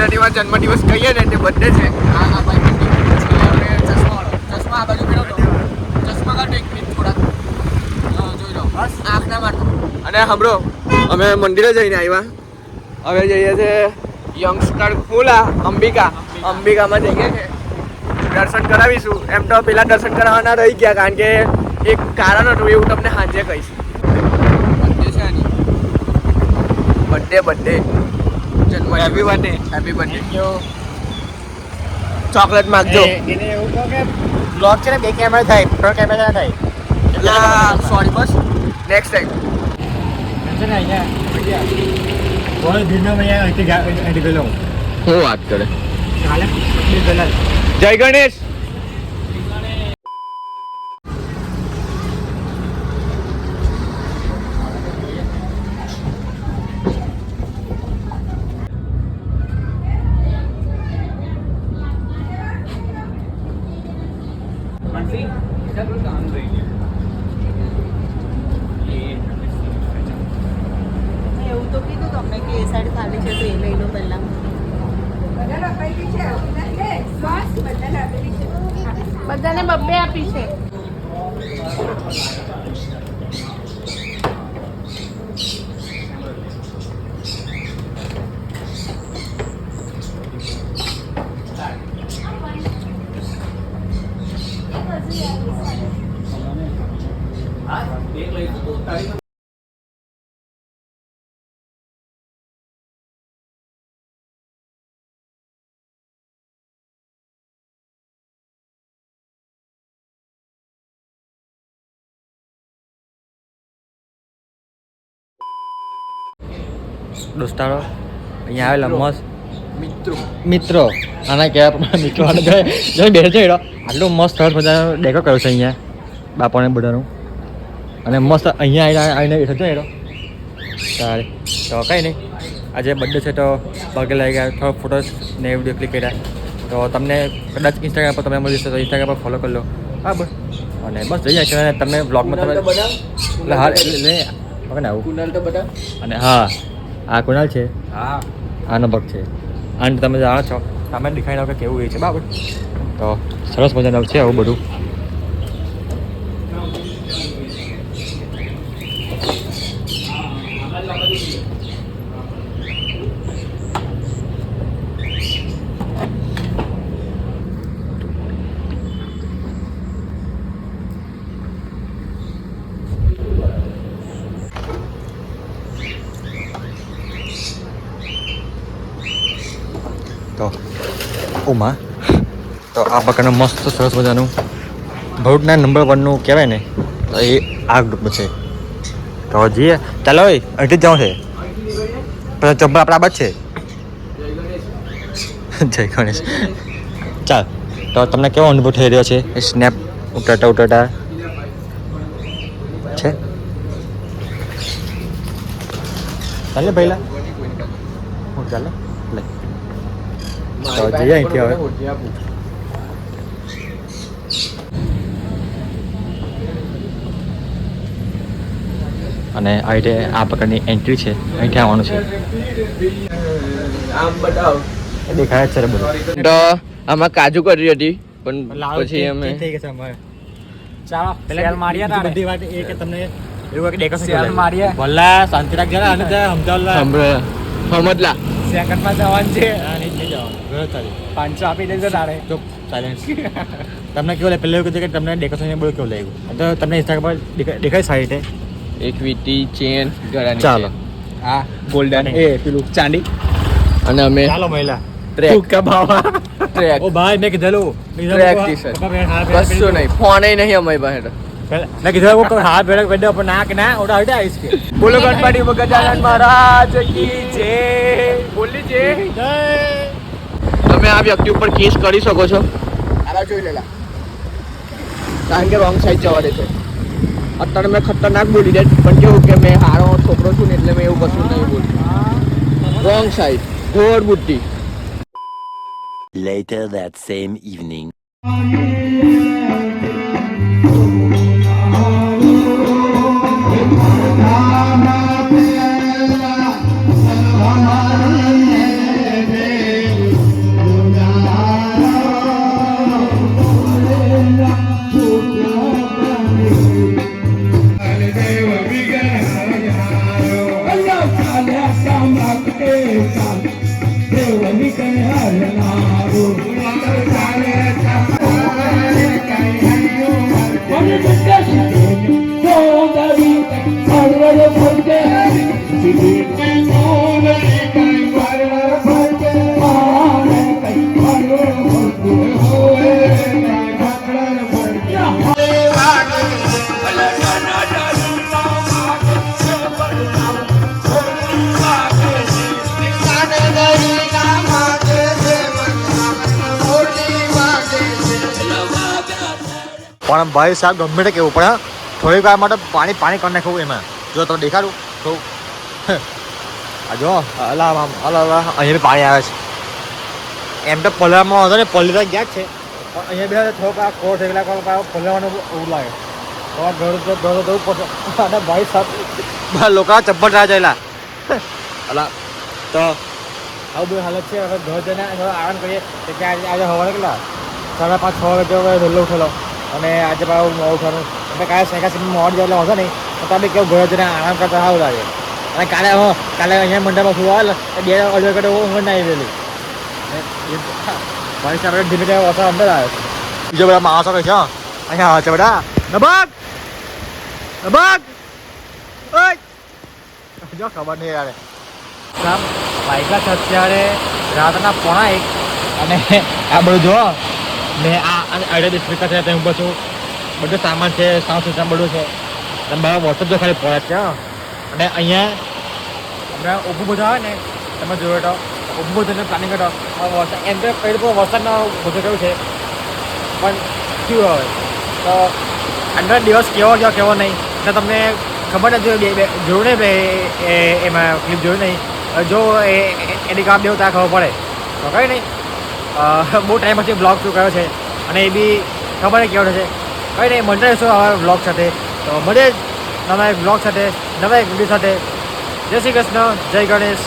ગુજરાતીમાં જન્મદિવસ કહીએ ને તે બર્થડે છે. આ ભાઈ ચશ્મા આ બાજુ ફેરવતો, ચશ્મા કાઢો એક મિનિટ થોડા જોઈ લો બસ, આંખ ના મારતો. અને સાંભળો, અમે મંદિરે જઈને આવ્યા, હવે જઈએ છીએ યંગસ્ટર ફૂલા અંબિકામાં જઈએ છે, દર્શન કરાવીશું. એમ તો પેલા દર્શન કરાવવાના રહી ગયા, કારણ કે એક કારણ હતું, એવું તમને સાંજે કહીશ. બર્થડે છે આની, બર્થડે જન્મ, હેપી બર્થડે. ચોકલેટ માંગજો. એને એવું કહો કે બ્લોગ છે ને 2 કેમેરા થાય, 3 કેમેરા ના થાય. એટલે સોરી બસ નેક્સ્ટ ટાઈમ. છે ને અહીંયા બોલ દિનો મેં અહીંથી ગયેલો. હું વાત કરે કાલે પહેલા જય ગણેશ. એવું તો કીધું તમને કે એ સાઈડ ખાલી છે તો એ લઈ લો પહેલા. બધાને બબ્બે આપી છે. દોસ્તારો અહીંયા આવેલા મસ્ત મિત્રો આના કહેવા મિત્રો બેસે એડો આટલું મસ્ત સરસ મજાનો ડેકો કર્યો છે અહીંયા બાપાને બધાનું. અને મસ્ત અહીંયા આવીને બેઠો છે એડો સારી. તો કંઈ નહીં, આજે બર્થડે છે તો પગે લાગી ગયા, થોડો ફોટોસ ને વિડીયો ક્લિક કર્યા. તો તમને કદાચ ઇન્સ્ટાગ્રામ પર તમે મળી જશે તો ઇન્સ્ટાગ્રામ પર ફોલો કરી લો બરાબર. અને બસ જઈએ છીએ તમને બ્લોગમાં તમે એટલે હા એટલે ને આવું કુનાલ તો બધા. અને હા આ કુનાલ છે, હા આનો ભગ છે. અને તમે જાણો છો, તમે દેખાઈ રહ્યો કે કેવું એ છે બરાબર. તો સરસ મજાનું છે આવું બધું. તો ઓમાં તો આ પ્રકારનું મસ્ત સરસ મજાનું ભરૂચના નંબર 1નું કહેવાય ને તો એ આ ગ્રુપ છે. તો જઈએ ચાલો ભાઈ, અહીંથી જ જવું છે પછી ચંપલ આપણા બાદ છે. જય ગણેશ. ચાલ તો તમને કેવો અનુભવ થઈ રહ્યો છે એ સ્નેપ ઉતરતા છે? ચાલે પહેલા હું ચાલે લે તો જઈએ અહીંથી હવે. અને આ રીતે આ પ્રકારની એન્ટ્રી છે, અહીંથી આવવાનું છે. આમ બતાવ દેખાય જ છે બધું. તો આમાં કાજુ કરી હતી પણ પછી અમે થઈ ગયા છે અમારે. ચાલો પેલા માર્યા બધી વાત એ કે તમને એવું કે ડેકોરેશન માર્યા ભલા શાંતિ રાખજો ને અને સમજાવલા સમજલા સેકન્ડમાં જવાનું છે અને નહીં જવાનું ઘરે તારી 500 આપી દેજો તારે ચૂપ સાયલેન્સ. તમને કેવું લાગે? પહેલાં એવું કીધું કે તમને ડેકોરેશન બધું કેવું લાગ્યું? તો તમને ઇન્સ્ટાગ્રામ પર દેખાય સારી રીતે એક વીટી ચેન ગળાની. ચાલો આ ગોલ્ડન એ પેલું ચાંદી. અને અમે ચાલો મહિલા ટ્રેક કા ભાવા ટ્રેક ઓ ભાઈ મેં કીધેલું ટ્રેક ટી-શર્ટ કશું નહીં, ફોન નહીં અમારી પાસે તો. મેં કીધું કે હાથ ભેળા કરી દો પણ ના કે ના ઓડા હટી આવીશ કે બોલો ગણપતિ ગજાનન મહારાજ કી જય. બોલી જય. તમે આ વ્યક્તિ ઉપર કેસ કરી શકો છો. આરા જોઈ લેલા, કારણ કે રોંગ સાઈડ જવા દે છે. અત્યારે મેં ખતરનાક બોલી દે પણ કેવું કે મેં હારો છોકરો છું ને એટલે મેં એવું કશું નહીં બોલ્યું. રોંગ સાઈડ ઘોડ બુદ્ધિ. Later that same evening. પણ ભાઈ સાહેબ ગમે તે કેવું પડે હા. થોડીક વાર માટે પાણી કરી નાખવું એમાં જો તમે દેખાડું થોડું આ જો અલા અહીંયા બી પાણી આવે છે એમ તો પલળવામાં હતો ને પલ્લી તો ગયા જ છે પણ અહીંયા બે થોડોક આ કોર થયેલા પલળવાનું એવું લાગે ઘર જવું પડશે અને ભાઈ સાહેબ લોકો ચપ્પલ રાહ જયેલા અલા તો આવું બધી હાલત છે હવે ઘર જઈને આરામ કરીએ કે આજે સવારે કેટલા 5:30 6 વાગે વહેલો ઉઠેલો અને આજે પાછું મોડું ઉઠવાનું એટલે કાલે સેકાસી મોડ જાય એટલે વાંધો નહીં તો તમે કેવું ઘરે જઈને આરામ કરતા સારું લાગે અને કાલે અહીંયા મંડળમાં શું આવે 2 અઢી ઊંઘ ના આવી ગયેલી ભાઈ સાહેબ ધીમે ધીમે ઓછા અંદર આવે બીજો બધા માણસો કહે છે અહીંયા આવે છે બધા નબક જો ખબર નહીં યાર સાહેબ બાઈકલા છે અત્યારે રાતના 1:30 અને આ બધું જો મેં આ સ્પીકર છે ત્યાં ઊભો છું બધું સામાન છે સાઉન્ડ સિસ્ટમ બધું છે તમે મારા વોટ્સઅપ જો ખાલી પડે છે અને અહીંયા હમણાં ઊભું બધું આવે ને તમે જોયો તો ઊભું બધું પ્લાનિંગ કરો એમ તો કઈ રીતે વરસાદનો બધું કેવું છે પણ શું હવે તો આગળ દિવસ કેવો નહીં તો તમને ખબર નથી જોયું નહીં એમાં ક્લિપ જોયું નહીં જો એની કામ દેવું ત્યાં ખબર પડે તો કંઈ નહીં બહુ ટાઈમ પછી બ્લોગ શું કર્યો છે અને એ બી ખબર નહીં કેવો છે કંઈ નહીં મળતા રહીશું હવે બ્લોગ સાથે તો મળે જ નવા એક બ્લોગ સાથે નવા એક વિડીયો સાથે જય શ્રી કૃષ્ણ જય ગણેશ